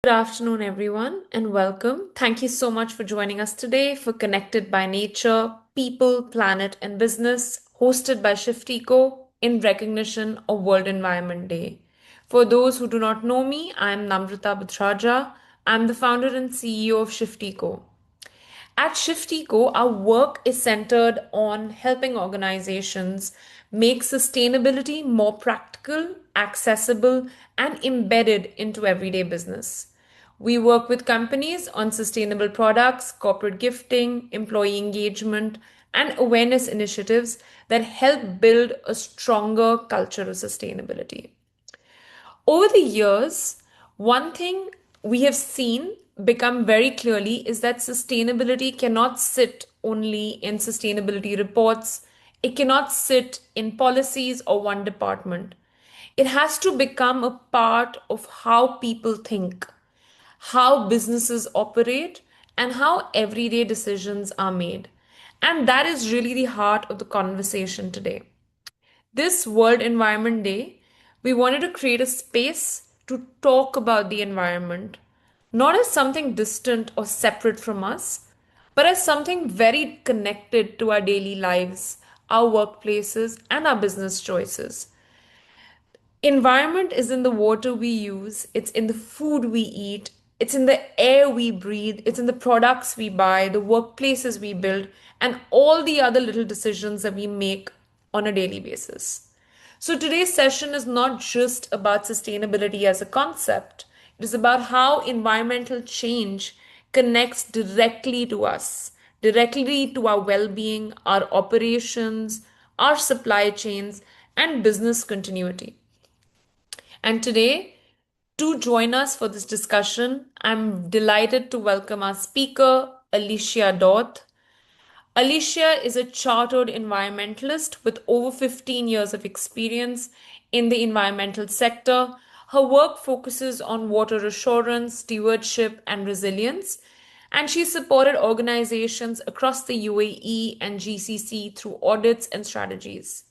Good afternoon, everyone, and welcome. Thank you so much for joining us today for Connected by Nature, People, Planet, and Business, hosted by Shiftico in recognition of World Environment Day. For those who do not know me, I am Namrata Bhattacharya. I'm the founder and CEO of Shiftico. At Shiftico, our work is centered on helping organizations make sustainability more practical, accessible, and embedded into everyday business. We work with companies on sustainable products, corporate gifting, employee engagement, and awareness initiatives that help build a stronger culture of sustainability. Over the years, one thing we have seen become very clearly is that sustainability cannot sit only in sustainability reports. It cannot sit in policies or one department. It has to become a part of how people think, how businesses operate, and how everyday decisions are made. And that is really the heart of the conversation today. This World Environment Day, we wanted to create a space to talk about the environment, not as something distant or separate from us, but as something very connected to our daily lives, our workplaces, and our business choices. Environment is in the water we use, it's in the food we eat, it's in the air we breathe, it's in the products we buy, the workplaces we build, and all the other little decisions that we make on a daily basis. So today's session is not just about sustainability as a concept, it is about how environmental change connects directly to us, directly to our well being, our operations, our supply chains, and business continuity. And today, to join us for this discussion, I'm delighted to welcome our speaker, Alicia Dauth. Alicia is a chartered environmentalist with over 15 years of experience in the environmental sector. Her work focuses on water assurance, stewardship, and resilience, and she supported organizations across the UAE and GCC through audits and strategies.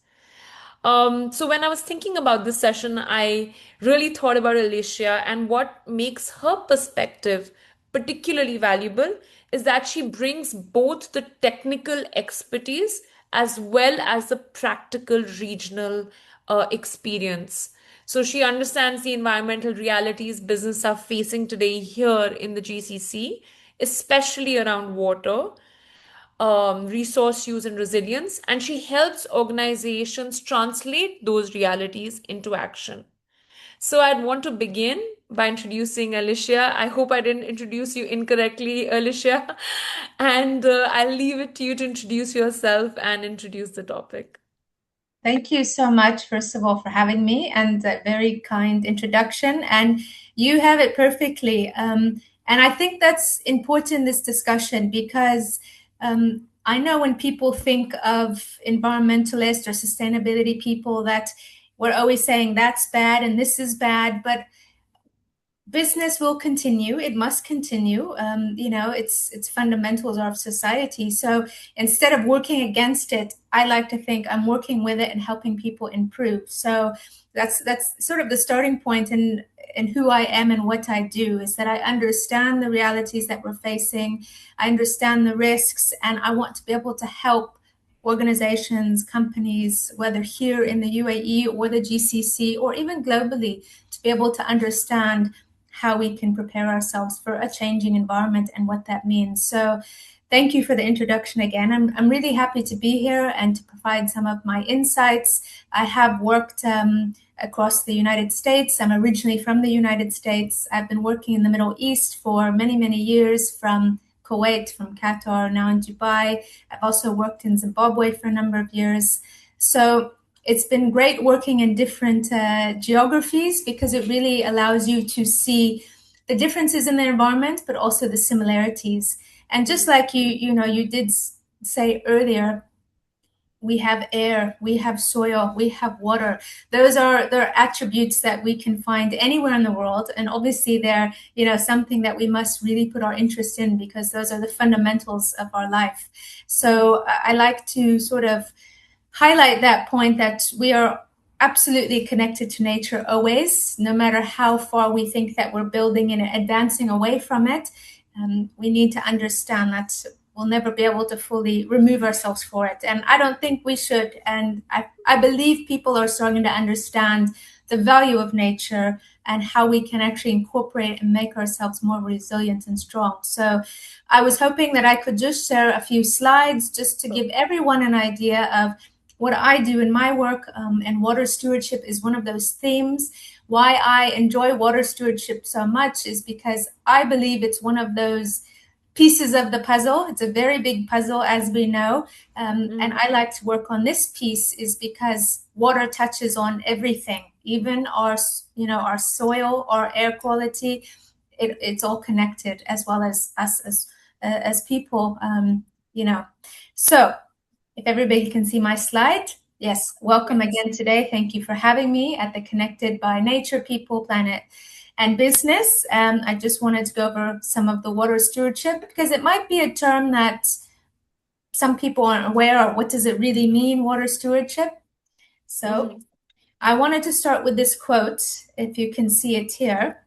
So when I was thinking about this session, I really thought about Alicia, and what makes her perspective particularly valuable is that she brings both the technical expertise as well as the practical regional experience. So she understands the environmental realities businesses are facing today here in the GCC, especially around water, resource use and resilience, and she helps organizations translate those realities into action. So I'd want to begin by introducing Alicia. I hope I didn't introduce you incorrectly, Alicia, and I'll leave it to you to introduce yourself and introduce the topic. Thank you so much, first of all, for having me and a very kind introduction. And you have it perfectly. And I think that's important in this discussion because I know when people think of environmentalists or sustainability people that we're always saying that's bad and this is bad, but business will continue. It must continue. It's fundamentals of society. So instead of working against it, I like to think I'm working with it and helping people improve. So that's sort of the starting point in who I am and what I do, is that I understand the realities that we're facing. I understand the risks, and I want to be able to help organizations, companies, whether here in the UAE or the GCC or even globally, to be able to understand how we can prepare ourselves for a changing environment and what that means. So thank you for the introduction again. I'm really happy to be here and to provide some of my insights. I have worked across the United States. I'm originally from the United States. I've been working in the Middle East for many, many years, from Kuwait, from Qatar, now in Dubai. I've also worked in Zimbabwe for a number of years. So it's been great working in different geographies because it really allows you to see the differences in the environment, but also the similarities. And just like you did say earlier, we have air, we have soil, we have water. They're attributes that we can find anywhere in the world, and obviously they're something that we must really put our interest in because those are the fundamentals of our life. So I like to sort of highlight that point that we are absolutely connected to nature always, no matter how far we think that we're building and advancing away from it. We need to understand that we'll never be able to fully remove ourselves for it. And I don't think we should. And I believe people are starting to understand the value of nature and how we can actually incorporate and make ourselves more resilient and strong. So I was hoping that I could just share a few slides just to give everyone an idea of what I do in my work, and water stewardship is one of those themes. Why I enjoy water stewardship so much is because I believe it's one of those pieces of the puzzle. It's a very big puzzle, as we know. And I like to work on this piece is because water touches on everything, even our soil, our air quality. It's all connected, as well as us as people, So if everybody can see my slide. Yes, welcome again today. Thank you for having me at the Connected by Nature, People, Planet, and Business. I just wanted to go over some of the water stewardship because it might be a term that some people aren't aware of. What does it really mean, water stewardship? So I wanted to start with this quote, if you can see it here.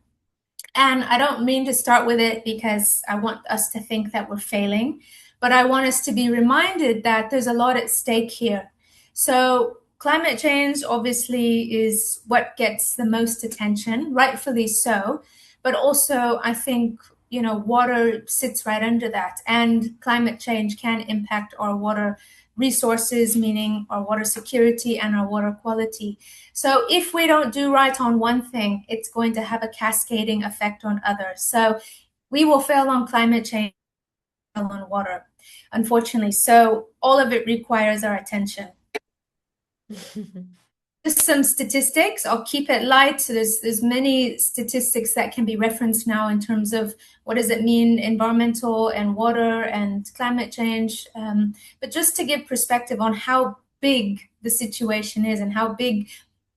And I don't mean to start with it because I want us to think that we're failing, but I want us to be reminded that there's a lot at stake here. So climate change obviously is what gets the most attention, rightfully so, but also I think, water sits right under that, and climate change can impact our water resources, meaning our water security and our water quality. So if we don't do right on one thing, it's going to have a cascading effect on others. So we will fail on climate change, on water, unfortunately. So all of it requires our attention. Just some statistics. I'll keep it light. So there's many statistics that can be referenced now in terms of what does it mean, environmental and water and climate change. But just to give perspective on how big the situation is and how big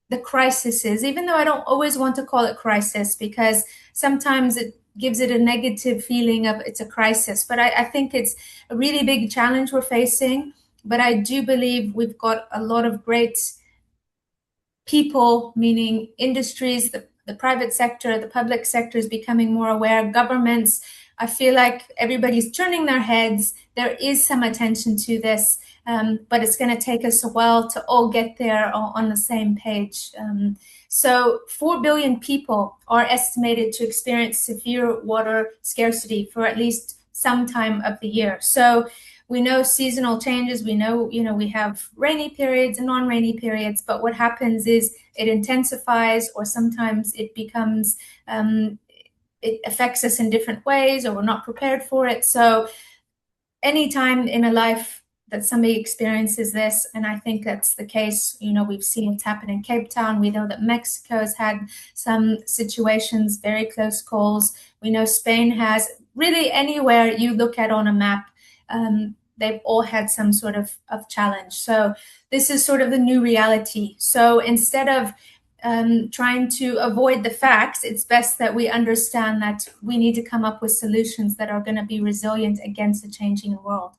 the crisis is, even though I don't always want to call it crisis because sometimes it gives it a negative feeling of it's a crisis. But I think it's a really big challenge we're facing. But I do believe we've got a lot of great people, meaning industries, the private sector, the public sector is becoming more aware. Governments, I feel like everybody's turning their heads. There is some attention to this, but it's going to take us a while to all get there on the same page. So 4 billion people are estimated to experience severe water scarcity for at least some time of the year. So we know seasonal changes. We know, we have rainy periods and non-rainy periods, but what happens is it intensifies, or sometimes it becomes, it affects us in different ways, or we're not prepared for it. So anytime in a life that somebody experiences this, and I think that's the case, we've seen what's happened in Cape Town. We know that Mexico has had some situations, very close calls. We know Spain has. Really, anywhere you look at on a map, they've all had some sort of challenge. So this is sort of the new reality. So instead of trying to avoid the facts, it's best that we understand that we need to come up with solutions that are going to be resilient against the changing world.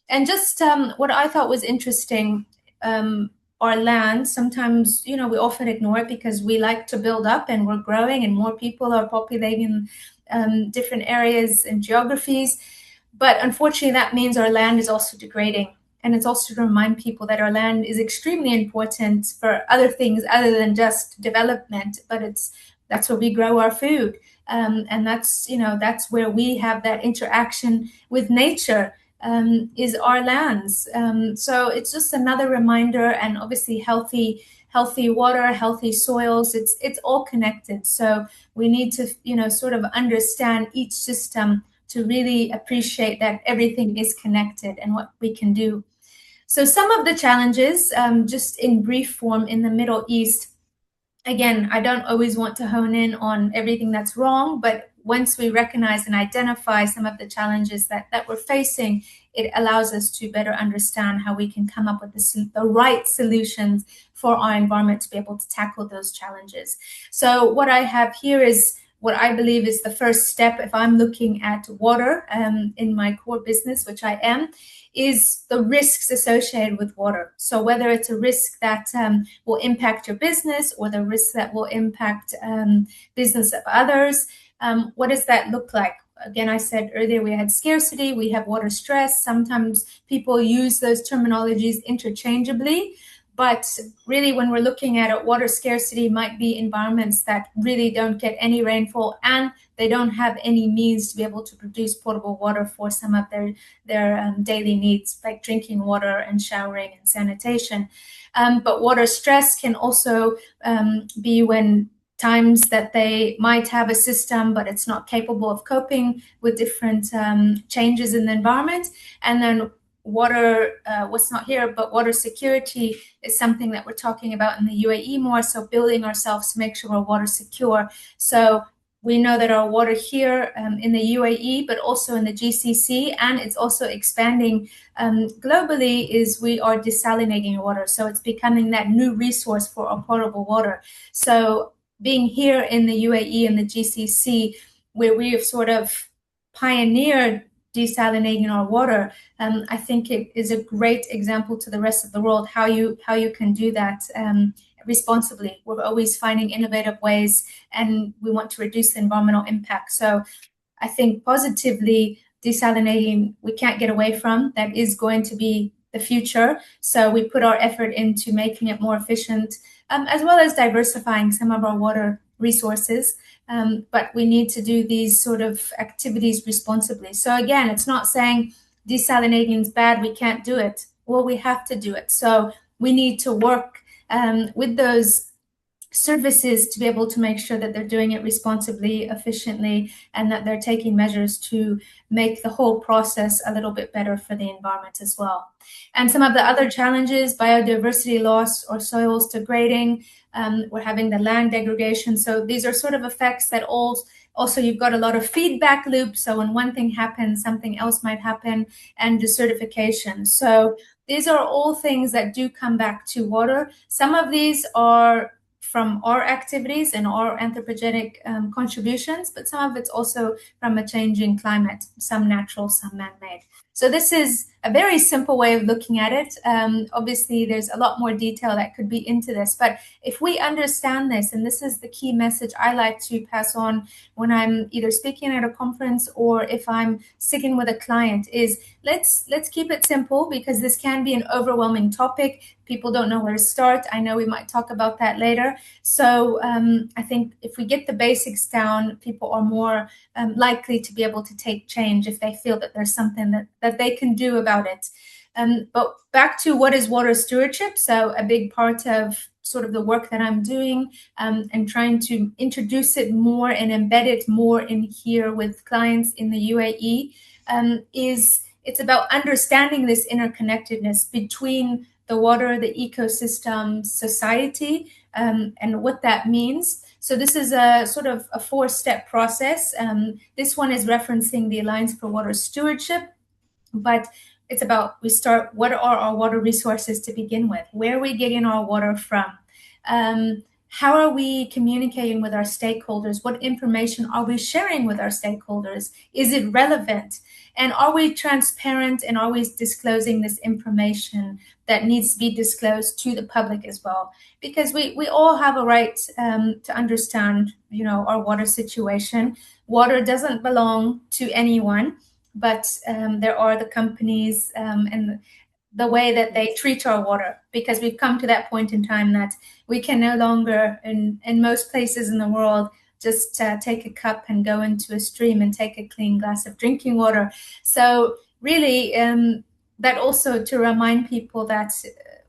And just what I thought was interesting, our land, sometimes, we often ignore it because we like to build up and we're growing and more people are populating different areas and geographies. But unfortunately, that means our land is also degrading. And it's also to remind people that our land is extremely important for other things other than just development, but that's where we grow our food. And that's where we have that interaction with nature, is our lands. So it's just another reminder, and obviously healthy water, healthy soils, it's all connected. So we need to, sort of understand each system to really appreciate that everything is connected and what we can do. So some of the challenges, just in brief form, in the Middle East, again, I don't always want to hone in on everything that's wrong, but once we recognize and identify some of the challenges that we're facing, it allows us to better understand how we can come up with the right solutions for our environment to be able to tackle those challenges. So what I have here is what I believe is the first step if I'm looking at water in my core business, which I am, is the risks associated with water. So whether it's a risk that will impact your business or the risk that will impact business of others, what does that look like? Again, I said earlier we had scarcity, we have water stress. Sometimes people use those terminologies interchangeably. But really, when we're looking at it, water scarcity might be environments that really don't get any rainfall and they don't have any means to be able to produce potable water for some of their daily needs, like drinking water and showering and sanitation. But water stress can also be when times that they might have a system, but it's not capable of coping with different changes in the environment. And then water, what's not here, but water security is something that we're talking about in the UAE more. So building ourselves to make sure we're water secure. So we know that our water here in the UAE, but also in the GCC, and it's also expanding globally, is we are desalinating water. So it's becoming that new resource for our potable water. So being here in the UAE and the GCC, where we have sort of pioneered desalinating our water, I think it is a great example to the rest of the world how you can do that responsibly. We're always finding innovative ways, and we want to reduce the environmental impact. So I think positively, desalinating we can't get away from. That is going to be the future. So we put our effort into making it more efficient, as well as diversifying some of our water resources. But we need to do these sort of activities responsibly. So again, it's not saying desalinating is bad, we can't do it. Well, we have to do it. So we need to work with those services to be able to make sure that they're doing it responsibly, efficiently, and that they're taking measures to make the whole process a little bit better for the environment as well. And some of the other challenges, biodiversity loss or soils degrading, we're having the land degradation. So these are sort of effects that also you've got a lot of feedback loops. So when one thing happens, something else might happen, and desertification. So these are all things that do come back to water. Some of these are from our activities and our anthropogenic contributions, but some of it's also from a changing climate, some natural, some man-made. So this is a very simple way of looking at it. Obviously, there's a lot more detail that could be into this, but if we understand this, and this is the key message I like to pass on when I'm either speaking at a conference or if I'm sitting with a client, is let's keep it simple, because this can be an overwhelming topic. People don't know where to start. I know we might talk about that later. So I think if we get the basics down, people are more likely to be able to take change if they feel that there's something that they can do about it. But back to what is water stewardship. So a big part of sort of the work that I'm doing and trying to introduce it more and embed it more in here with clients in the UAE is it's about understanding this interconnectedness between the water, the ecosystem, society, and what that means. So this is a sort of a 4-step process. This one is referencing the Alliance for Water Stewardship, but it's about, we start, what are our water resources to begin with? Where are we getting our water from? How are we communicating with our stakeholders? What information are we sharing with our stakeholders? Is it relevant? And are we transparent, and are we disclosing this information that needs to be disclosed to the public as well? Because we all have a right to understand, our water situation. Water doesn't belong to anyone, but there are the companies and the way that they treat our water, because we've come to that point in time that we can no longer, in most places in the world, just take a cup and go into a stream and take a clean glass of drinking water. So really, that also to remind people that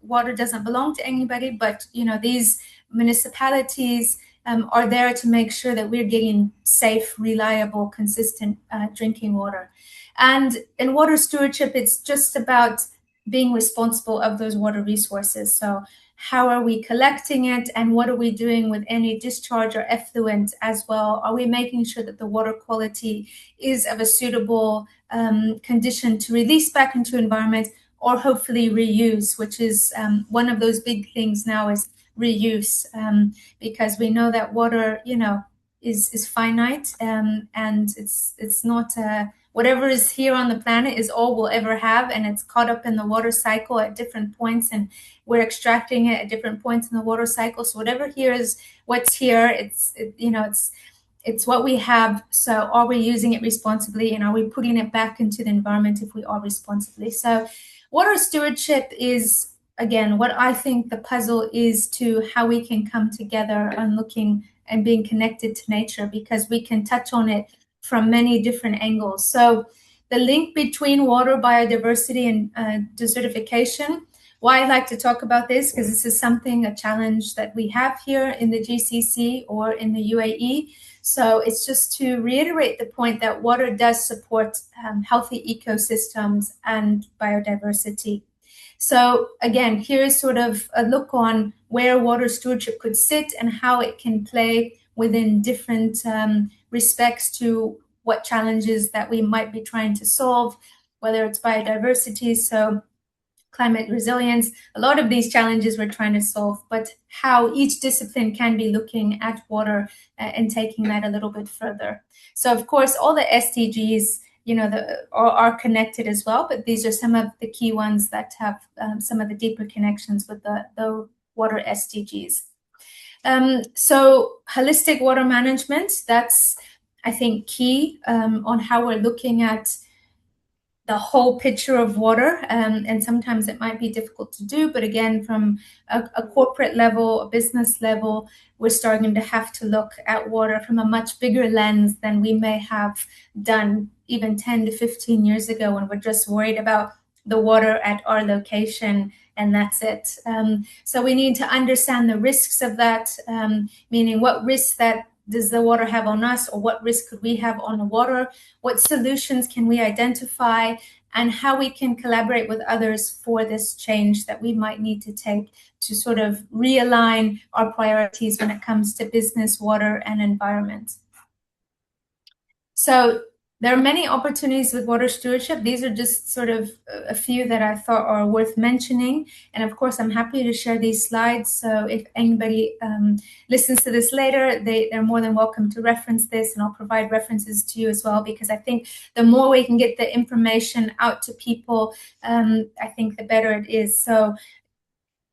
water doesn't belong to anybody, but these municipalities are there to make sure that we're getting safe, reliable, consistent drinking water. And in water stewardship, it's just about being responsible of those water resources. So how are we collecting it, and what are we doing with any discharge or effluent as well? Are we making sure that the water quality is of a suitable condition to release back into environment, or hopefully reuse, which is one of those big things now is reuse, because we know that water, is finite, and it's not whatever is here on the planet is all we'll ever have, and it's caught up in the water cycle at different points, and we're extracting it at different points in the water cycle. So whatever here is what's here. It's what we have. So are we using it responsibly, and are we putting it back into the environment if we are responsibly? So water stewardship is, again, what I think the puzzle is to how we can come together and looking and being connected to nature, because we can touch on it from many different angles. So the link between water, biodiversity, and desertification. Why I like to talk about this, because this is something, a challenge that we have here in the GCC or in the UAE. So it's just to reiterate the point that water does support healthy ecosystems and biodiversity. So again, here's sort of a look on where water stewardship could sit and how it can play within different respects to what challenges that we might be trying to solve, whether it's biodiversity, so climate resilience, a lot of these challenges we're trying to solve, but how each discipline can be looking at water and taking that a little bit further. So of course, all the SDGs, are connected as well, but these are some of the key ones that have some of the deeper connections with the water SDGs. So holistic water management, that's, I think, key on how we're looking at the whole picture of water, and sometimes it might be difficult to do, but again, from a corporate level, a business level, we're starting to have to look at water from a much bigger lens than we may have done even 10 to 15 years ago, when we're just worried about the water at our location and that's it. So we need to understand the risks of that, meaning what risks that does the water have on us, or what risk could we have on the water? What solutions can we identify, and how we can collaborate with others for this change that we might need to take to sort of realign our priorities when it comes to business, water, and environment. So there are many opportunities with water stewardship. These are just sort of a few that I thought are worth mentioning. And of course, I'm happy to share these slides. So if anybody listens to this later, they're more than welcome to reference this, and I'll provide references to you as well, because I think the more we can get the information out to people, I think the better it is. So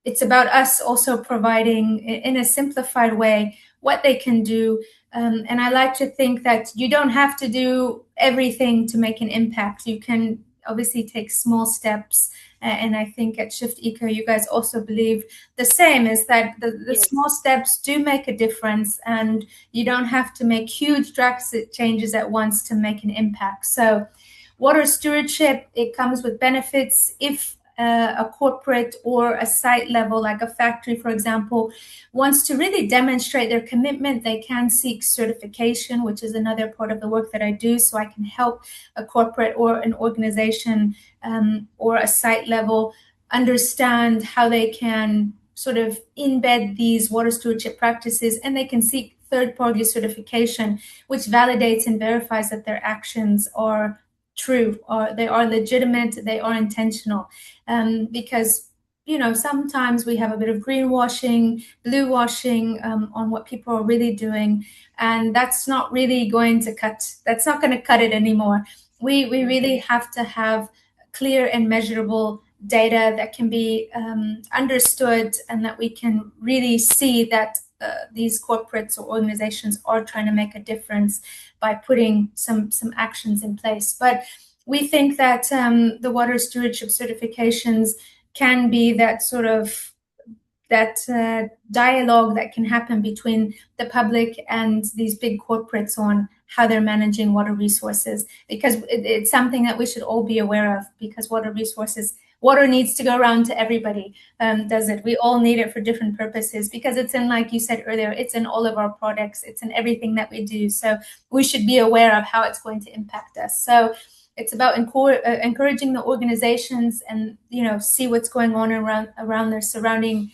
it's about us also providing in a simplified way what they can do. And I like to think that you don't have to do everything to make an impact. You can obviously take small steps. And I think at Shift Eco, you guys also believe the same, is that the Yes. small steps do make a difference, and you don't have to make huge drastic changes at once to make an impact. So water stewardship, it comes with benefits if a corporate or a site level, like a factory, for example, wants to really demonstrate their commitment. They can seek certification, which is another part of the work that I do. So I can help a corporate or an organization or a site level understand how they can sort of embed these water stewardship practices, and they can seek third-party certification, which validates and verifies that their actions are true, or they are legitimate, they are intentional. Because sometimes we have a bit of greenwashing, blue washing on what people are really doing, and that's not really going to cut. That's not going to cut it anymore. We really have to have clear and measurable data that can be understood, and that we can really see that these corporates or organizations are trying to make a difference by putting some actions in place. But we think that the water stewardship certifications can be that sort of dialogue that can happen between the public and these big corporates on how they're managing water resources, because it's something that we should all be aware of, because water needs to go around to everybody, does it? We all need it for different purposes, because it's in, like you said earlier, it's in all of our products, it's in everything that we do. So we should be aware of how it's going to impact us. So it's about encouraging the organizations and see what's going on around their surrounding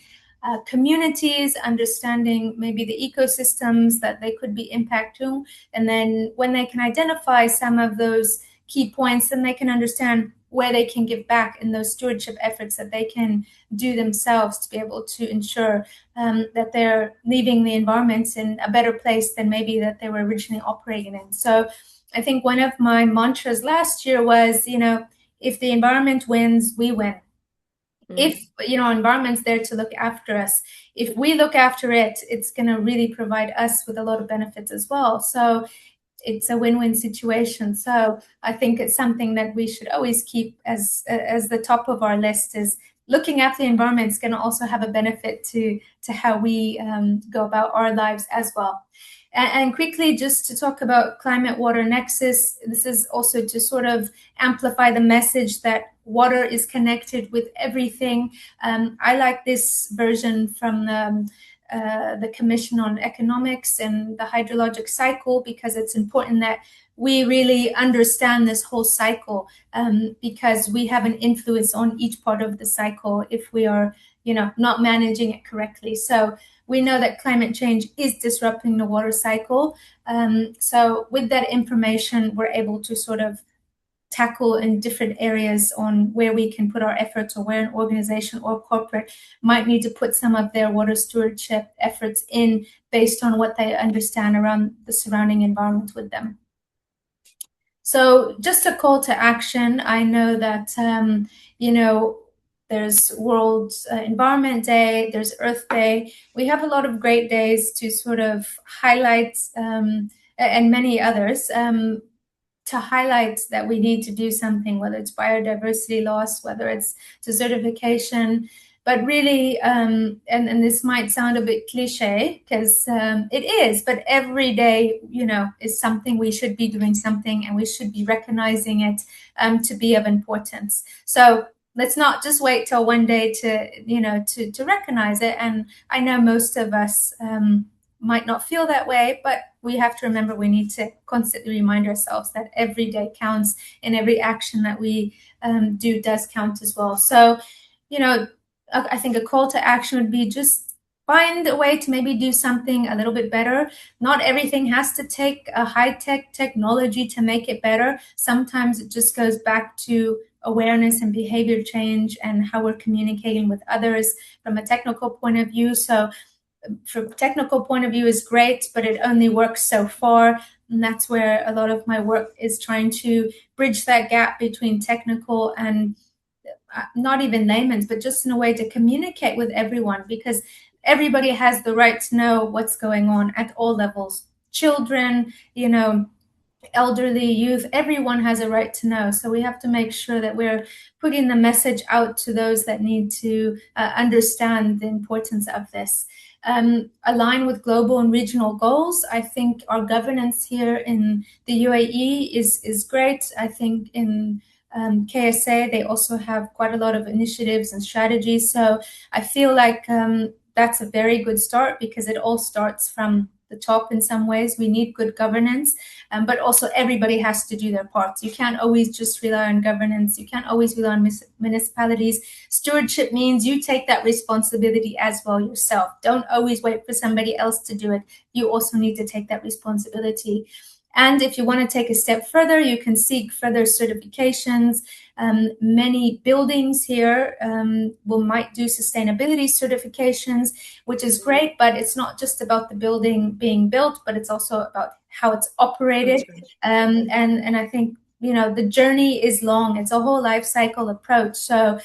communities, understanding maybe the ecosystems that they could be impacting, and then when they can identify some of those key points, then they can understand where they can give back in those stewardship efforts that they can do themselves to be able to ensure that they're leaving the environments in a better place than maybe that they were originally operating in. So I think one of my mantras last year was, if the environment wins, we win. If environment's there to look after us, if we look after it, it's going to really provide us with a lot of benefits as well. So it's a win-win situation. So I think it's something that we should always keep as the top of our list. Is looking after the environment is going to also have a benefit to how we go about our lives as well. And quickly, just to talk about climate water nexus, this is also to sort of amplify the message that water is connected with everything. I like this version from the Commission on Economics and the hydrologic cycle, because it's important that we really understand this whole cycle, because we have an influence on each part of the cycle if we are, not managing it correctly. So we know that climate change is disrupting the water cycle. So with that information, we're able to sort of tackle in different areas on where we can put our efforts, or where an organization or corporate might need to put some of their water stewardship efforts in based on what they understand around the surrounding environment with them. So just a call to action. I know that, there's World Environment Day, there's Earth Day. We have a lot of great days to sort of highlight, and many others, to highlight that we need to do something, whether it's biodiversity loss, whether it's desertification. But really, and this might sound a bit cliche, because it is, but every day, is something we should be doing something, and we should be recognizing it to be of importance. So let's not just wait till one day to recognize it. And I know most of us might not feel that way, but we have to remember we need to constantly remind ourselves that every day counts, and every action that we do does count as well. So, I think a call to action would be just find a way to maybe do something a little bit better. Not everything has to take a high-tech technology to make it better. Sometimes it just goes back to awareness and behavior change, and how we're communicating with others from a technical point of view. So from a technical point of view is great, but it only works so far. And that's where a lot of my work is trying to bridge that gap between technical and not even layman's, but just in a way to communicate with everyone, because everybody has the right to know what's going on at all levels. Children, elderly, youth, everyone has a right to know. So we have to make sure that we're putting the message out to those that need to understand the importance of this. Align with global and regional goals. I think our governance here in the UAE is great. I think in KSA, they also have quite a lot of initiatives and strategies. So I feel like that's a very good start, because it all starts from the top in some ways. We need good governance, but also everybody has to do their parts. You can't always just rely on governance. You can't always rely on municipalities. Stewardship means you take that responsibility as well yourself. Don't always wait for somebody else to do it. You also need to take that responsibility. And if you want to take a step further, you can seek further certifications. Many buildings here might do sustainability certifications, which is great, but it's not just about the building being built, but it's also about how it's operated. And I think, the journey is long. It's a whole life cycle approach. So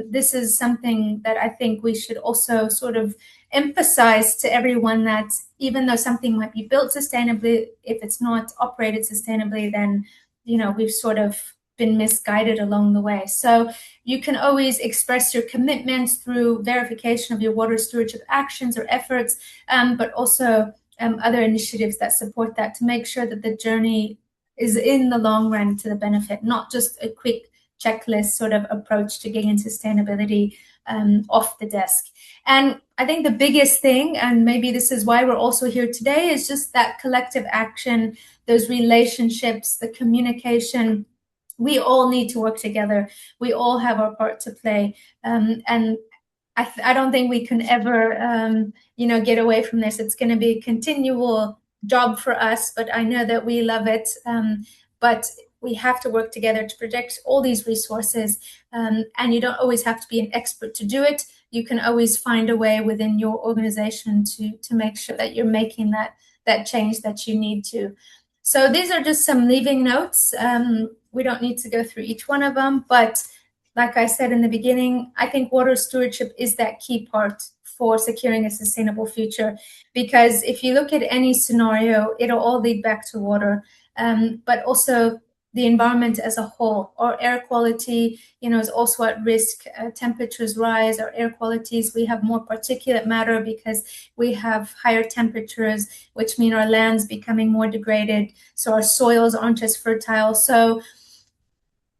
this is something that I think we should also sort of emphasize to everyone, that even though something might be built sustainably, if it's not operated sustainably, then we've sort of been misguided along the way. So you can always express your commitments through verification of your water stewardship actions or efforts, but also other initiatives that support that, to make sure that the journey is in the long run to the benefit, not just a quick checklist sort of approach to getting sustainability off the desk. And I think the biggest thing, and maybe this is why we're also here today, is just that collective action, those relationships, the communication. We all need to work together. We all have our part to play. And I don't think we can ever, get away from this. It's going to be a continual job for us, but I know that we love it. But we have to work together to protect all these resources. And you don't always have to be an expert to do it. You can always find a way within your organization to make sure that you're making that change that you need to. So these are just some leaving notes. We don't need to go through each one of them, but like I said in the beginning, I think water stewardship is that key part for securing a sustainable future. Because if you look at any scenario, it'll all lead back to water, but also the environment as a whole. Our air quality, is also at risk. Temperatures rise, our air qualities, we have more particulate matter because we have higher temperatures, which mean our land's becoming more degraded. So our soils aren't as fertile. So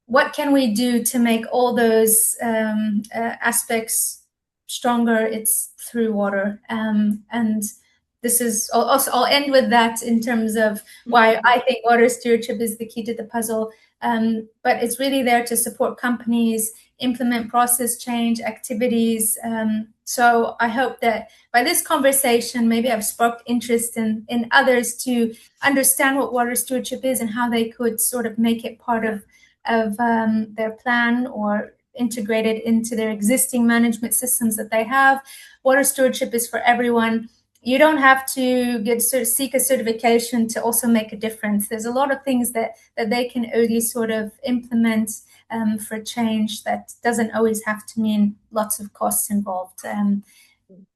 what can we do to make all those aspects stronger? It's through water. And this is also, I'll end with that in terms of why I think water stewardship is the key to the puzzle. But it's really there to support companies, implement process change activities. So I hope that by this conversation, maybe I've sparked interest in others to understand what water stewardship is and how they could sort of make it part of their plan or integrate it into their existing management systems that they have. Water stewardship is for everyone. You don't have to seek a certification to also make a difference. There's a lot of things that they can only sort of implement for change that doesn't always have to mean lots of costs involved.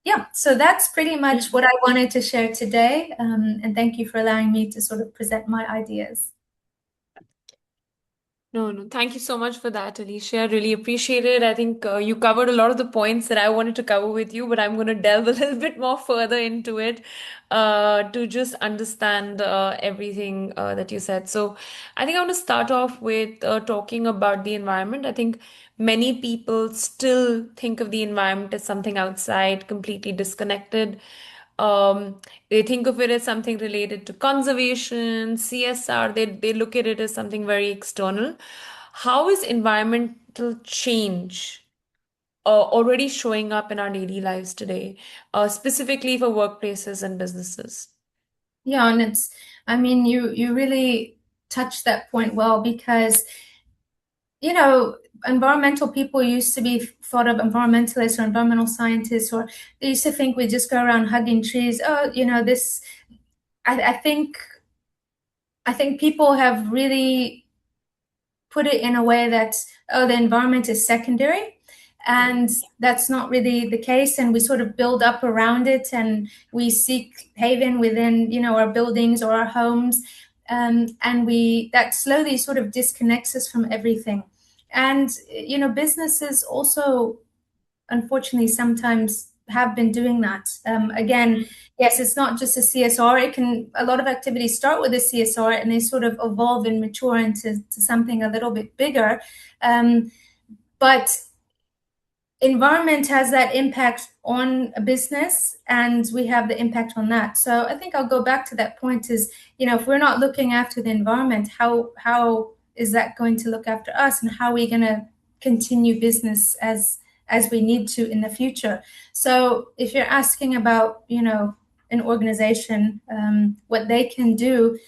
Yeah, so that's pretty much what I wanted to share today. And thank you for allowing me to sort of present my ideas. No. Thank you so much for that, Alicia. I really appreciate it. I think you covered a lot of the points that I wanted to cover with you, but I'm going to delve a little bit more further into it to just understand everything that you said. So I think I want to start off with talking about the environment. I think many people still think of the environment as something outside, completely disconnected. They think of it as something related to conservation, CSR. They look at it as something very external. How is environmental change already showing up in our daily lives today, specifically for workplaces and businesses? Yeah, and I mean, you really touched that point well because, environmental people used to be thought of environmentalists or environmental scientists, or they used to think we just go around hugging trees. Oh, this, I think people have really put it in a way that, oh, the environment is secondary. And that's not really the case. And we sort of build up around it and we seek haven within, our buildings or our homes. And that slowly sort of disconnects us from everything. And, businesses also, unfortunately, sometimes have been doing that. Again, yes, it's not just a CSR. A lot of activities start with a CSR and they sort of evolve and mature into something a little bit bigger. But environment has that impact on a business and we have the impact on that. So I think I'll go back to that point is, if we're not looking after the environment, how is that going to look after us, and how are we going to continue business as we need to in the future? So if you're asking about, an organization, what they can do,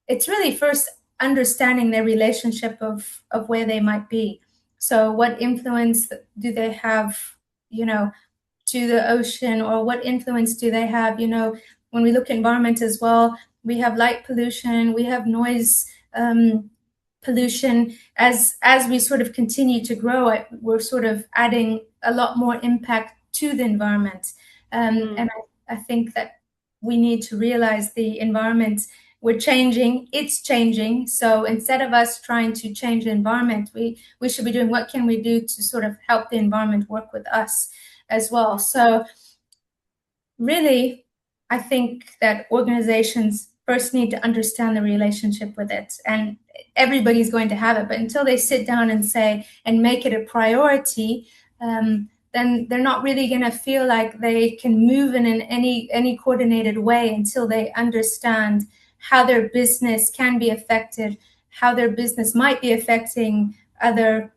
it's really first understanding their relationship of where they might be. So what influence do they have, to the ocean, or what influence do they have, when we look at environment as well, we have light pollution, we have noise pollution. As we sort of continue to grow, we're sort of adding a lot more impact to the environment. And I think that we need to realize the environment, we're changing, it's changing. So instead of us trying to change the environment, we should be doing what can we do to sort of help the environment work with us as well. So really, I think that organizations first need to understand the relationship with it, and everybody's going to have it, but until they sit down and say and make it a priority, then they're not really going to feel like they can move in any coordinated way until they understand how their business can be affected, how their business might be affecting other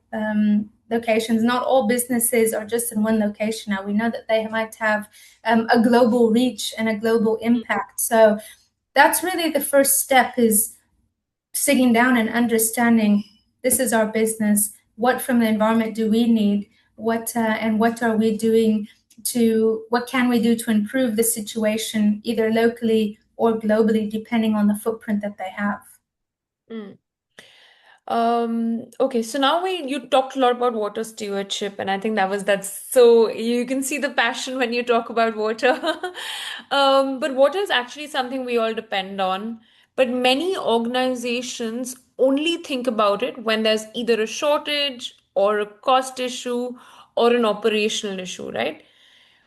locations. Not all businesses are just in one location now. We know that they might have a global reach and a global impact. So that's really the first step, is sitting down and understanding this is our business. What from the environment do we need? What are we doing what can we do to improve the situation either locally or globally, depending on the footprint that they have? Mm. Okay, so now you talked a lot about water stewardship, and I think that's so you can see the passion when you talk about water. But water is actually something we all depend on. But many organizations only think about it when there's either a shortage or a cost issue or an operational issue, right?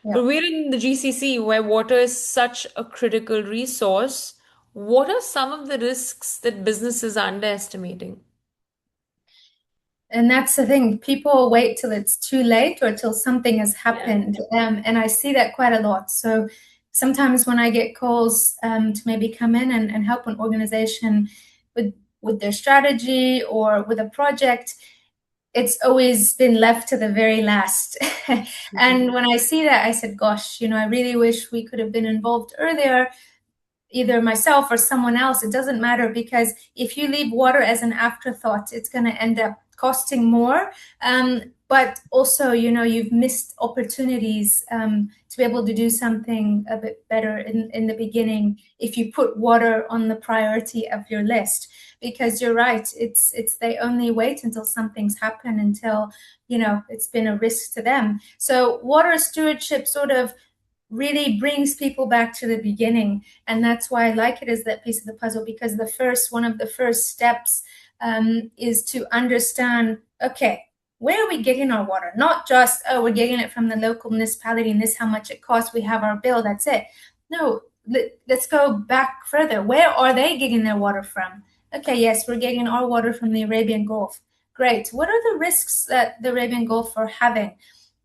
Yeah. But we're in the GCC where water is such a critical resource. What are some of the risks that businesses are underestimating? And that's the thing. People wait till it's too late or till something has Yeah. happened. And I see that quite a lot. So sometimes when I get calls to maybe come in and help an organization with with their strategy or with a project, it's always been left to the very last. And when I see that, I said, gosh, I really wish we could have been involved earlier, either myself or someone else. It doesn't matter, because if you leave water as an afterthought, it's going to end up costing more. But also, you've missed opportunities to be able to do something a bit better in the beginning if you put water on the priority of your list. Because you're right, it's they only wait until something's happened, until it's been a risk to them. So water stewardship sort of really brings people back to the beginning, and that's why I like it as that piece of the puzzle, because one of the first steps is to understand, okay, where are we getting our water? Not just, oh, we're getting it from the local municipality and this how much it costs, we have our bill, that's it. No, let's go back further. Where are they getting their water from? Okay, yes, we're getting our water from the Arabian Gulf. Great. What are the risks that the Arabian Gulf are having?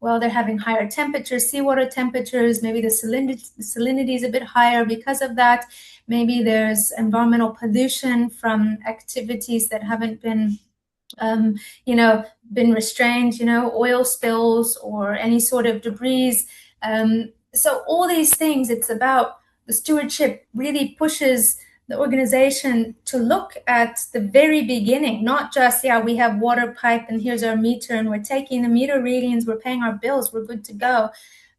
Well, they're having higher temperatures, seawater temperatures. Maybe the salinity is a bit higher because of that. Maybe there's environmental pollution from activities that haven't been um, been restrained, oil spills or any sort of debris. So all these things, it's about the stewardship really pushes the organization to look at the very beginning, not just, yeah, we have water pipe and here's our meter and we're taking the meter readings, we're paying our bills, we're good to go.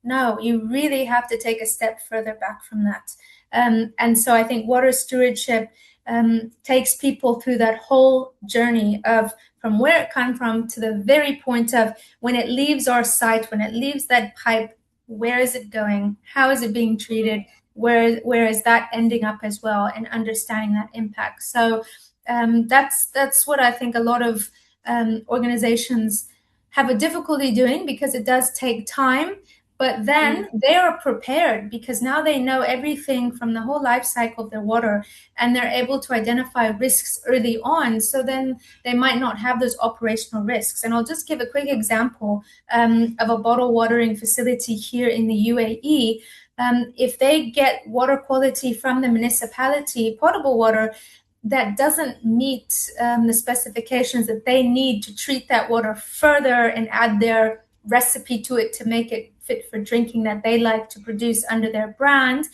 No, you really have to take a step further back from that. And so I think water stewardship takes people through that whole journey of from where it comes from to the very point of when it leaves our site, when it leaves that pipe, where is it going? How is it being treated? Where is that ending up as well? And understanding that impact. So that's what I think a lot of organizations have a difficulty doing, because it does take time. But then they are prepared because now they know everything from the whole life cycle of their water, and they're able to identify risks early on. So then they might not have those operational risks. And I'll just give a quick example of a bottle watering facility here in the UAE. If they get water quality from the municipality, potable water, that doesn't meet the specifications that they need to treat that water further and add their recipe to it to make it fit for drinking that they like to produce under their brand,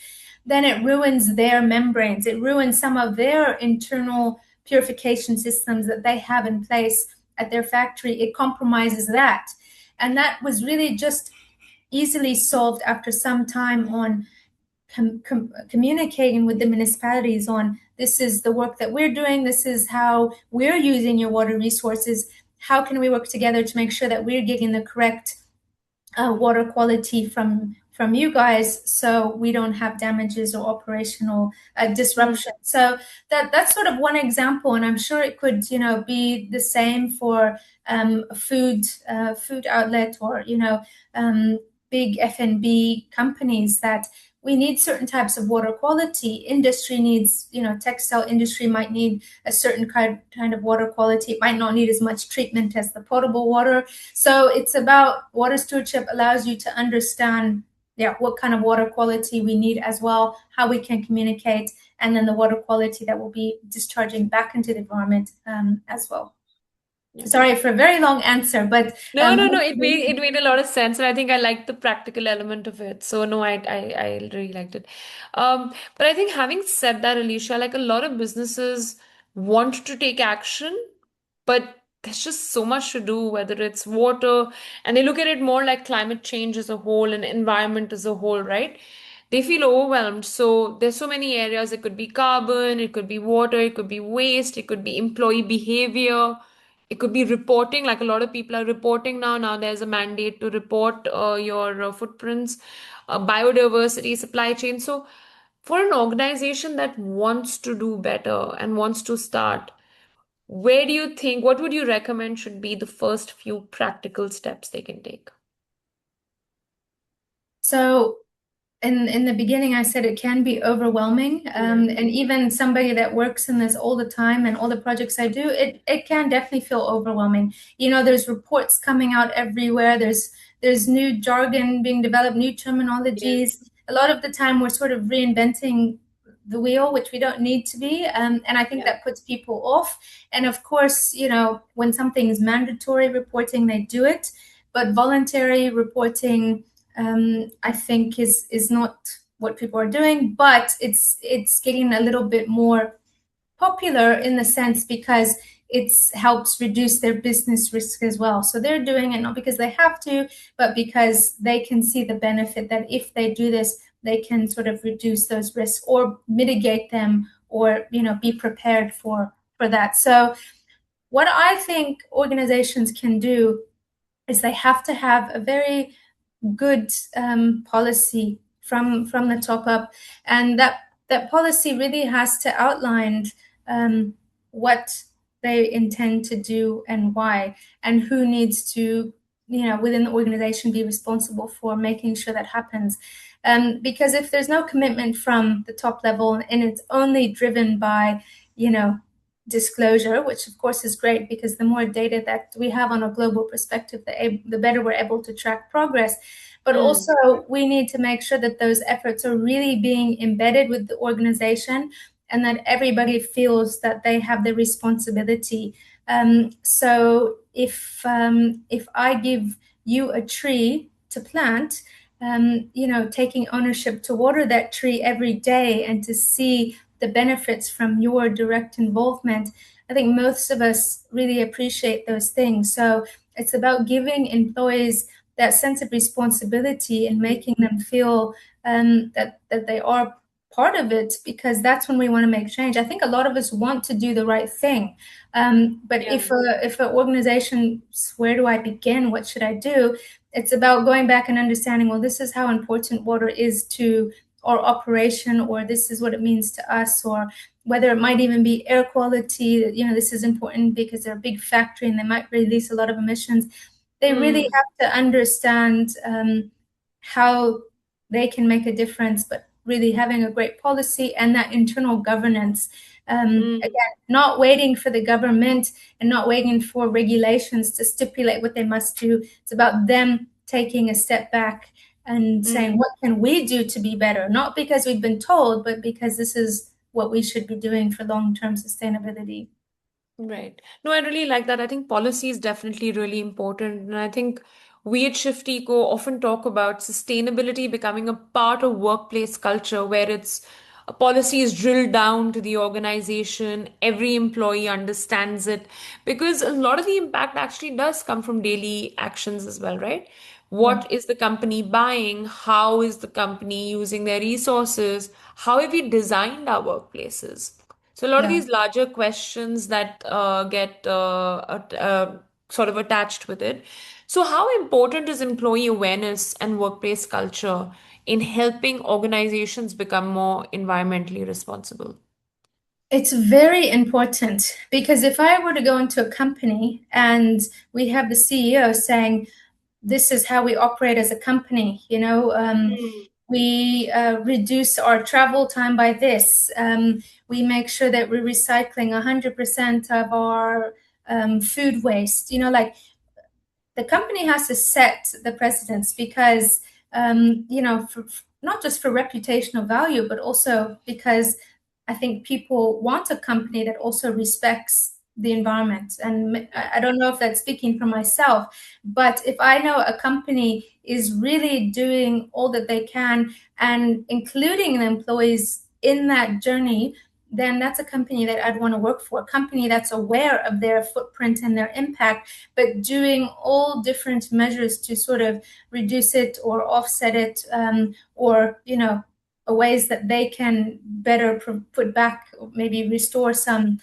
then it ruins their membranes. It ruins some of their internal purification systems that they have in place at their factory. It compromises that. And that was really just easily solved after some time on communicating with the municipalities on, this is the work that we're doing, this is how we're using your water resources, how can we work together to make sure that we're getting the correct water quality from you guys, so we don't have damages or operational disruption. So that's sort of one example, and I'm sure it could be the same for a food outlet, or big F&B companies, that we need certain types of water quality. Industry needs, textile industry might need a certain kind of water quality. It might not need as much treatment as the potable water. So it's about water stewardship allows you to understand, yeah, what kind of water quality we need as well, how we can communicate, and then the water quality that will be discharging back into the environment as well. Yeah. Sorry for a very long answer, but No, no, no. It made a lot of sense, and I think I liked the practical element of it. So no, I really liked it. But I think having said that, Alicia, like a lot of businesses want to take action, but there's just so much to do, whether it's water, and they look at it more like climate change as a whole and environment as a whole, right? They feel overwhelmed. So there's so many areas. It could be carbon, it could be water, it could be waste, it could be employee behavior, it could be reporting. Like a lot of people are reporting now. Now there's a mandate to report your footprints, biodiversity, supply chain. So for an organization that wants to do better and wants to start, where do you think, what would you recommend should be the first few practical steps they can take? So in the beginning, I said it can be overwhelming. And even somebody that works in this all the time and all the projects I do, it can definitely feel overwhelming. There's reports coming out everywhere. There's new jargon being developed, new terminologies. Yes. A lot of the time, we're sort of reinventing the wheel, which we don't need to be. And I think Yeah. that puts people off. And of course, when something is mandatory reporting, they do it. But voluntary reporting, I think is not what people are doing, but it's getting a little bit more popular in the sense because it helps reduce their business risk as well. So they're doing it not because they have to, but because they can see the benefit that if they do this, they can sort of reduce those risks or mitigate them, or be prepared for that. So what I think organizations can do is they have to have a very good policy from the top up, and that policy really has to outline um, what they intend to do and why, and who needs to, within the organization, be responsible for making sure that happens. Because if there's no commitment from the top level and it's only driven by, you know, disclosure, which of course is great because the more data that we have on a global perspective, the better we're able to track progress. But Mm, also, we need to make sure that those efforts are really being embedded with the organization and that everybody feels that they have the responsibility. So if I give you a tree to plant, taking ownership to water that tree every day and to see the benefits from your direct involvement, I think most of us really appreciate those things. So it's about giving employees that sense of responsibility and making them feel that they are part of it, because that's when we want to make change. I think a lot of us want to do the right thing, but yeah. if an organization, where do I begin? What should I do? It's about going back and understanding, well, this is how important water is to our operation, or this is what it means to us, or whether it might even be air quality. This is important because they're a big factory and they might release a lot of emissions. They really Mm, have to understand how they can make a difference, but really having a great policy and that internal governance. mm, Again, not waiting for the government and not waiting for regulations to stipulate what they must do. It's about them taking a step back and saying, mm. what can we do to be better? Not because we've been told, but because this is what we should be doing for long-term sustainability. Right. No, I really like that. I think policy is definitely really important. And I think we at Shift Eco often talk about sustainability becoming a part of workplace culture where it's a policy is drilled down to the organization, every employee understands it, because a lot of the impact actually does come from daily actions as well, right? Yeah. What is the company buying? How is the company using their resources? How have we designed our workplaces? So a lot of Yeah. these larger questions that get sort of attached with it. So how important is employee awareness and workplace culture in helping organizations become more environmentally responsible? It's very important, because if I were to go into a company and we have the CEO saying, this is how we operate as a company, Mm, we reduce our travel time by this, we make sure that we're recycling 100% of our food waste, like the company has to set the precedence, because not just for reputational value, but also because I think people want a company that also respects the environment. And I don't know if that's speaking for myself, but if I know a company is really doing all that they can and including the employees in that journey, then that's a company that I'd want to work for. A company that's aware of their footprint and their impact, but doing all different measures to sort of reduce it or offset it, or, ways that they can better put back, maybe restore some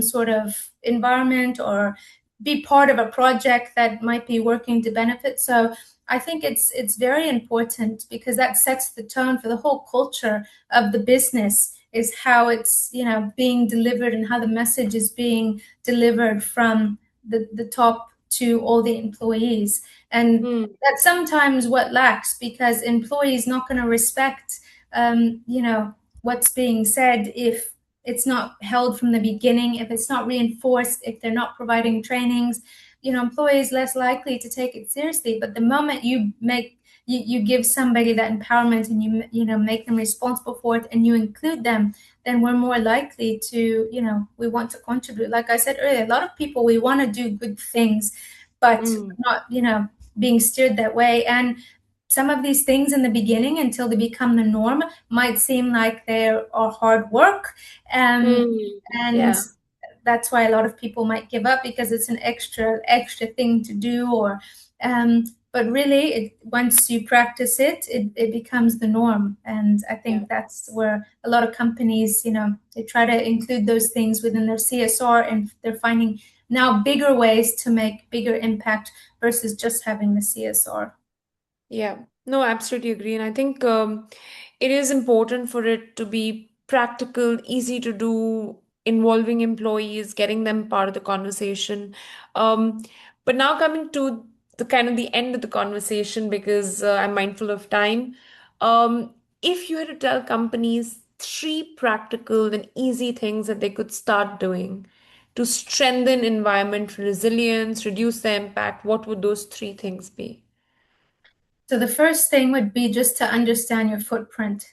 sort of environment, or be part of a project that might be working to benefit. So I think it's very important, because that sets the tone for the whole culture of the business, is how it's being delivered, and how the message is being delivered from the top to all the employees. And Mm, that's sometimes what lacks, because employees not going to respect what's being said if it's not held from the beginning, if it's not reinforced, if they're not providing trainings. Employees less likely to take it seriously. But the moment you give somebody that empowerment, and you make them responsible for it, and you include them, then we're more likely to, we want to contribute. Like I said earlier, a lot of people, we want to do good things, but mm, not, being steered that way. And some of these things in the beginning, until they become the norm, might seem like they are hard work. mm. And Yeah. that's why a lot of people might give up, because it's an extra thing to do. Or but really, once you practice it, it becomes the norm. And I Yeah. think that's where a lot of companies, they try to include those things within their CSR, and they're finding now bigger ways to make bigger impact versus just having the CSR. Yeah, no, absolutely agree. And I think it is important for it to be practical, easy to do, involving employees, getting them part of the conversation. Um, but now coming to the kind of the end of the conversation, because I'm mindful of time. If you had to tell companies three practical and easy things that they could start doing to strengthen environmental resilience, reduce the impact, what would those three things be? So the first thing would be just to understand your footprint,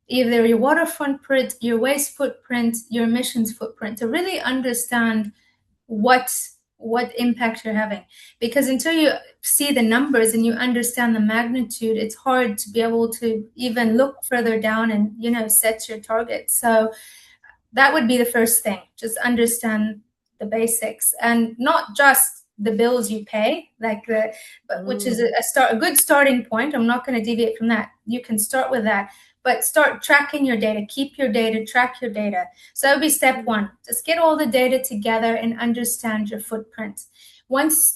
either your water footprint, your waste footprint, your emissions footprint, to really understand what impact you're having. Because until you see the numbers and you understand the magnitude, it's hard to be able to even look further down and set your targets. So that would be the first thing. Just understand the basics, and not just the bills you pay, but which is Mm, a good starting point. I'm not going to deviate from that. You can start with that, but start tracking your data, keep your data, track your data. So that would be step mm, one. Just get all the data together and understand your footprint.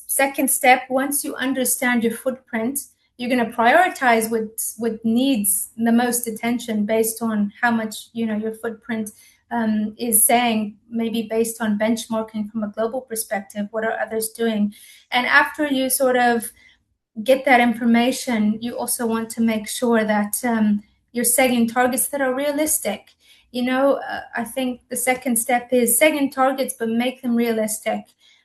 Second step, once you understand your footprint, you're going to prioritize what needs the most attention based on how much your footprint is saying, maybe based on benchmarking from a global perspective, what are others doing. And after you sort of get that information, you also want to make sure that you're setting targets that are realistic. I think the second step is setting targets, but make them realistic,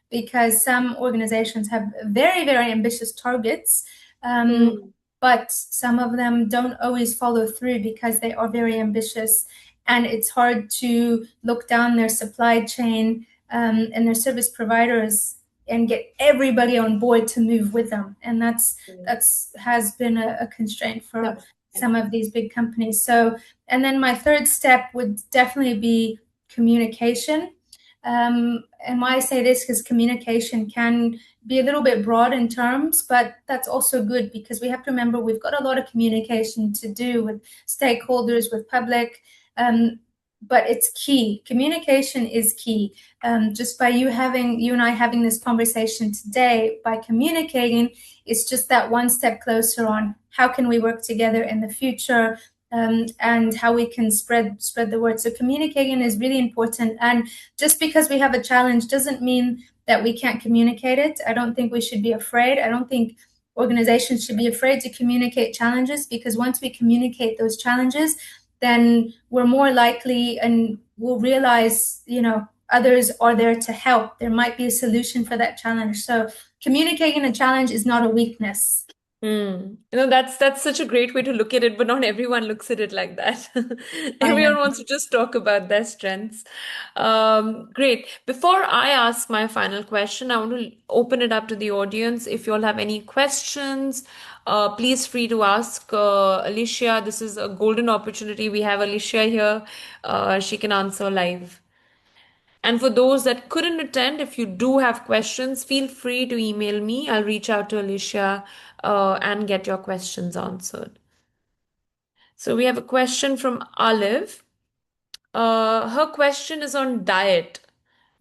because some organizations have very, very ambitious targets, mm, but some of them don't always follow through because they are very ambitious. And it's hard to look down their supply chain and their service providers and get everybody on board to move with them. And mm. that's has been a constraint for Tough. Yeah. some of these big companies. So, and then my third step would definitely be communication. And why I say this, because communication can be a little bit broad in terms, but that's also good, because we have to remember we've got a lot of communication to do with stakeholders, with public. But it's key. Communication is key. Just by you and I having this conversation today, by communicating, it's just that one step closer on how can we work together in the future, and how we can spread the word. So communicating is really important. And just because we have a challenge doesn't mean that we can't communicate it. I don't think we should be afraid. I don't think organizations should be afraid to communicate challenges, because once we communicate those challenges, then we're more likely, and we'll realize, others are there to help. There might be a solution for that challenge. So communicating a challenge is not a weakness. That's such a great way to look at it, but not everyone looks at it like that. I know. Everyone wants to just talk about their strengths. Great. Before I ask my final question, I want to open it up to the audience. If you all have any questions, please free to ask Alicia. This is a golden opportunity. We have Alicia here. She can answer live. And for those that couldn't attend, if you do have questions, feel free to email me. I'll reach out to Alicia and get your questions answered. So we have a question from Olive. Her question is on diet,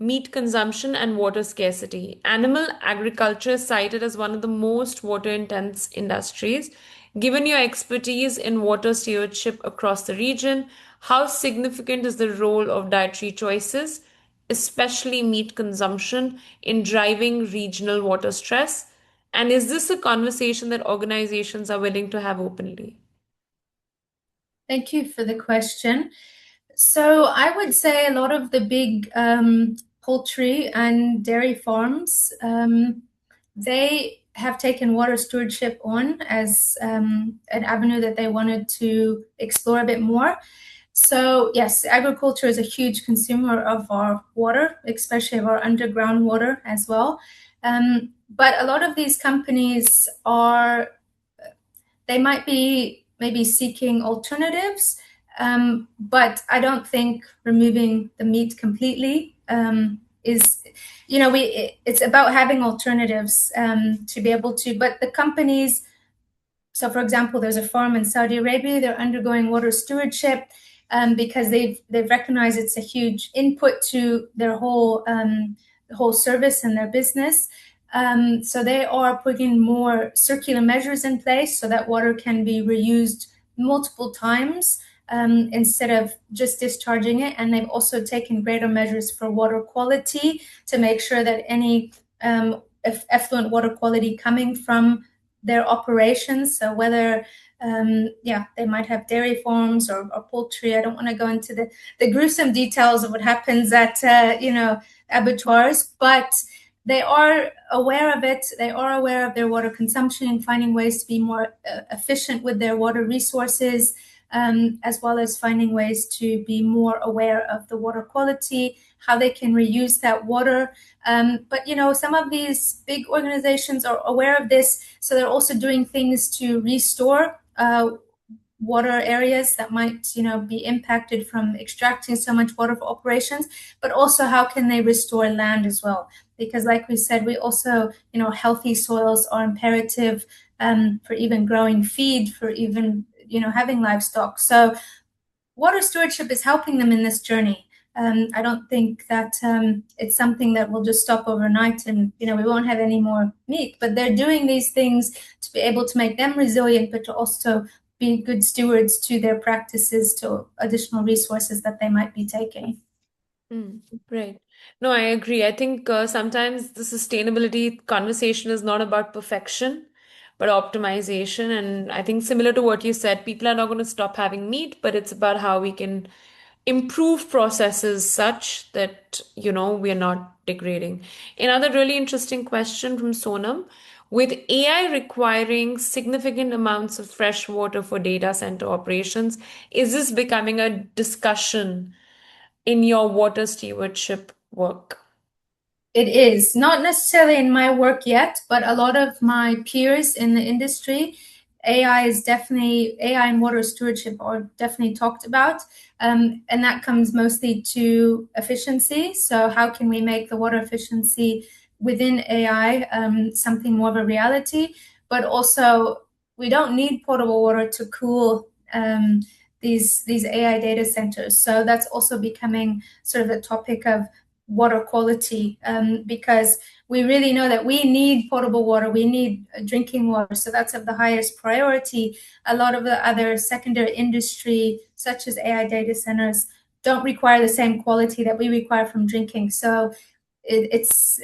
meat consumption, and water scarcity. Animal agriculture is cited as one of the most water intense industries. Given your expertise in water stewardship across the region, how significant is the role of dietary choices, especially meat consumption, in driving regional water stress? And is this a conversation that organizations are willing to have openly? Thank you for the question. So I would say a lot of the big poultry and dairy farms, they have taken water stewardship on as an avenue that they wanted to explore a bit more. So yes, agriculture is a huge consumer of our water, especially of our underground water as well. But a lot of these companies are, they might be maybe seeking alternatives, but I don't think removing the meat completely is, it's about having alternatives to be able to, but the companies, so for example, there's a farm in Saudi Arabia, they're undergoing water stewardship because they've recognized it's a huge input to their whole service and their business. So they are putting more circular measures in place so that water can be reused multiple times instead of just discharging it. And they've also taken greater measures for water quality to make sure that any effluent water quality coming from their operations, so whether they might have dairy farms or poultry. I don't want to go into the gruesome details of what happens at abattoirs, but they are aware of it. They are aware of their water consumption and finding ways to be more efficient with their water resources, as well as finding ways to be more aware of the water quality, how they can reuse that water. But some of these big organizations are aware of this, so they're also doing things to restore water areas that might be impacted from extracting so much water for operations, but also how can they restore land as well, because like we said, we also healthy soils are imperative for even growing feed, for even having livestock. So water stewardship is helping them in this journey. I don't think that it's something that will just stop overnight and we won't have any more meat, but they're doing these things to be able to make them resilient, but to also be good stewards to their practices, to additional resources that they might be taking. Right. No, I agree. I think sometimes the sustainability conversation is not about perfection, but optimization. And I think similar to what you said, people are not going to stop having meat, but it's about how we can improve processes such that, we are not degrading. Another really interesting question from Sonam. With AI requiring significant amounts of fresh water for data center operations, is this becoming a discussion in your water stewardship work? It is not necessarily in my work yet, but a lot of my peers in the industry, AI and water stewardship are definitely talked about. And that comes mostly to efficiency. So how can we make the water efficiency within AI something more of a reality? But also, we don't need potable water to cool these AI data centers. So that's also becoming sort of a topic of water quality, because we really know that we need potable water, we need drinking water, so that's of the highest priority. A lot of the other secondary industry, such as AI data centers, don't require the same quality that we require from drinking. So it's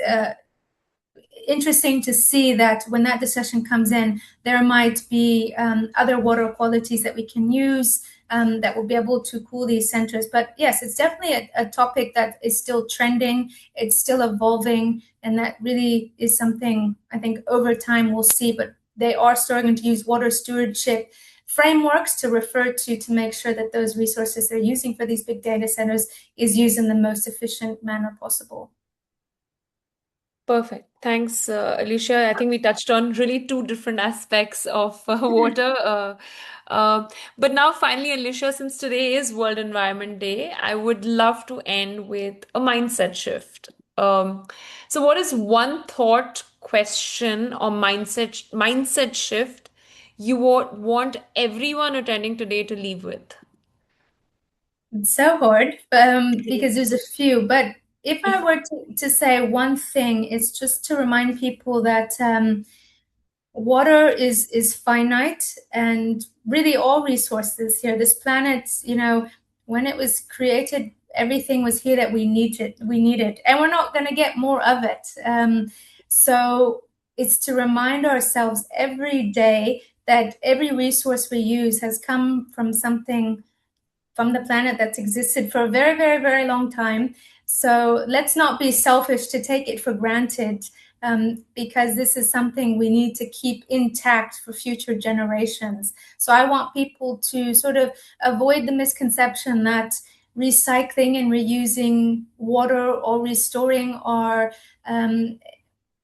interesting to see that when that discussion comes in, there might be other water qualities that we can use that will be able to cool these centers. But yes, it's definitely a topic that is still trending. It's still evolving. And that really is something I think over time we'll see. But they are starting to use water stewardship frameworks to refer to make sure that those resources they're using for these big data centers is used in the most efficient manner possible. Perfect. Thanks, Alicia. I think we touched on really two different aspects of water. Uh, but now, finally, Alicia, since today is World Environment Day, I would love to end with a mindset shift. So, what is one thought, question, or mindset shift you would want everyone attending today to leave with? It's so hard because there's a few, but if I were to say one thing, it's just to remind people that water is finite, and really all resources here, this planet, when it was created, everything was here that we needed, and we're not going to get more of it. So it's to remind ourselves every day that every resource we use has come from something from the planet that's existed for a very, very, very long time. So let's not be selfish to take it for granted, because this is something we need to keep intact for future generations. So I want people to sort of avoid the misconception that recycling and reusing water or restoring um,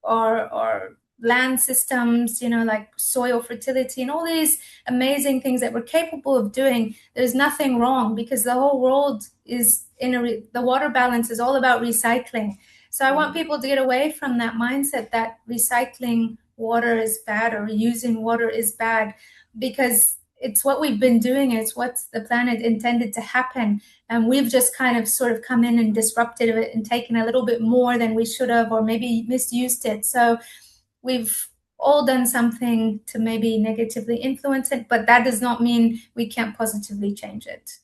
our land systems, like soil fertility and all these amazing things that we're capable of doing. There's nothing wrong, because the whole world is the water balance is all about recycling. So I want people to get away from that mindset that recycling water is bad or using water is bad, because it's what we've been doing. It's what the planet intended to happen. And we've just kind of sort of come in and disrupted it and taken a little bit more than we should have, or maybe misused it. So we've all done something to maybe negatively influence it, but that does not mean we can't positively change it.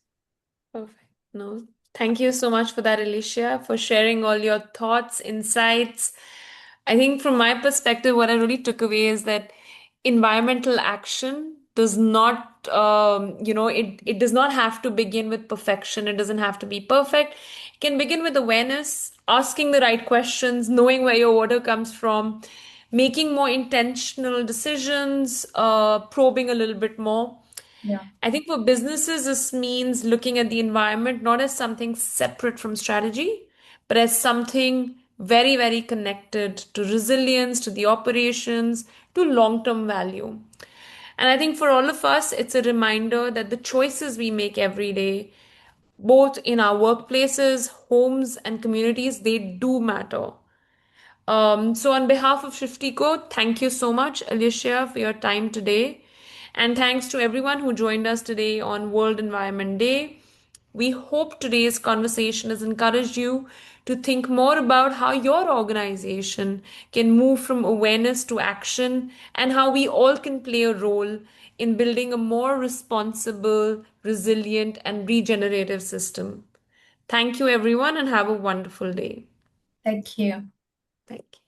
Perfect. No, thank you so much for that, Alicia, for sharing all your thoughts, insights. I think from my perspective, what I really took away is that environmental action does not, it does not have to begin with perfection. It doesn't have to be perfect. It can begin with awareness, asking the right questions, knowing where your water comes from, making more intentional decisions, probing a little bit more. Yeah. I think for businesses, this means looking at the environment not as something separate from strategy, but as something very, very connected to resilience, to the operations, to long-term value. And I think for all of us, it's a reminder that the choices we make every day, both in our workplaces, homes, and communities, they do matter. So on behalf of Shiftico, thank you so much, Alicia, for your time today. And thanks to everyone who joined us today on World Environment Day. We hope today's conversation has encouraged you to think more about how your organization can move from awareness to action, and how we all can play a role in building a more responsible, resilient, and regenerative system. Thank you, everyone, and have a wonderful day. Thank you. Thank you.